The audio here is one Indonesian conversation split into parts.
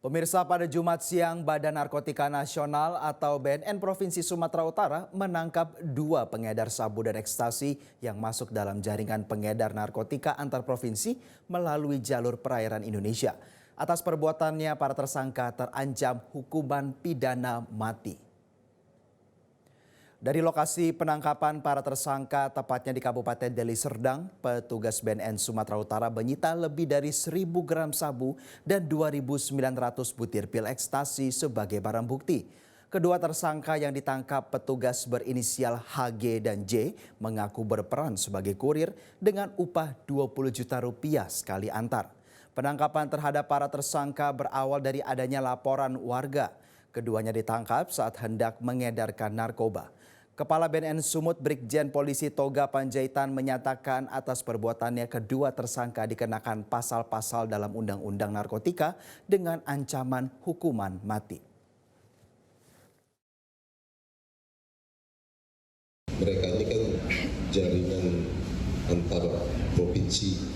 Pemirsa, pada Jumat siang, Badan Narkotika Nasional atau BNN Provinsi Sumatera Utara menangkap 2 pengedar sabu dan ekstasi yang masuk dalam jaringan pengedar narkotika antar provinsi melalui jalur perairan Indonesia. Atas perbuatannya, para tersangka terancam hukuman pidana mati. Dari lokasi penangkapan para tersangka, tepatnya di Kabupaten Deli Serdang, petugas BNN Sumatera Utara menyita lebih dari 1.000 gram sabu dan 2.900 butir pil ekstasi sebagai barang bukti. Kedua tersangka yang ditangkap petugas berinisial HG dan J mengaku berperan sebagai kurir dengan upah 20 juta rupiah sekali antar. Penangkapan terhadap para tersangka berawal dari adanya laporan warga. Keduanya ditangkap saat hendak mengedarkan narkoba. Kepala BNN Sumut Brigjen Polisi Toga Panjaitan menyatakan atas perbuatannya kedua tersangka dikenakan pasal-pasal dalam Undang-Undang Narkotika dengan ancaman hukuman mati. Mereka ini kan jaringan antar provinsi,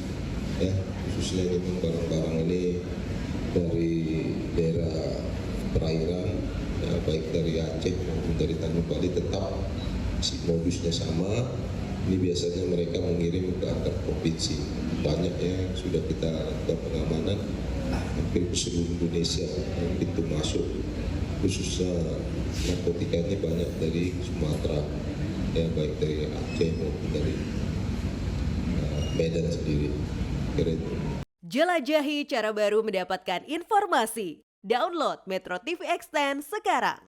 ya, khususnya memang barang-barang ini dari daerah perairan, ya, baik dari Aceh maupun dari Tanjung Bali, tetap si modusnya sama. Ini biasanya mereka mengirim ke antar provinsi. Banyak ya sudah kita lakukan pengamanan hampir seluruh Indonesia, pintu masuk khususnya narkotika ini banyak dari Sumatera, ya, baik dari Aceh maupun dari Medan sendiri. Jelajahi cara baru mendapatkan informasi. Download Metro TV Extend sekarang.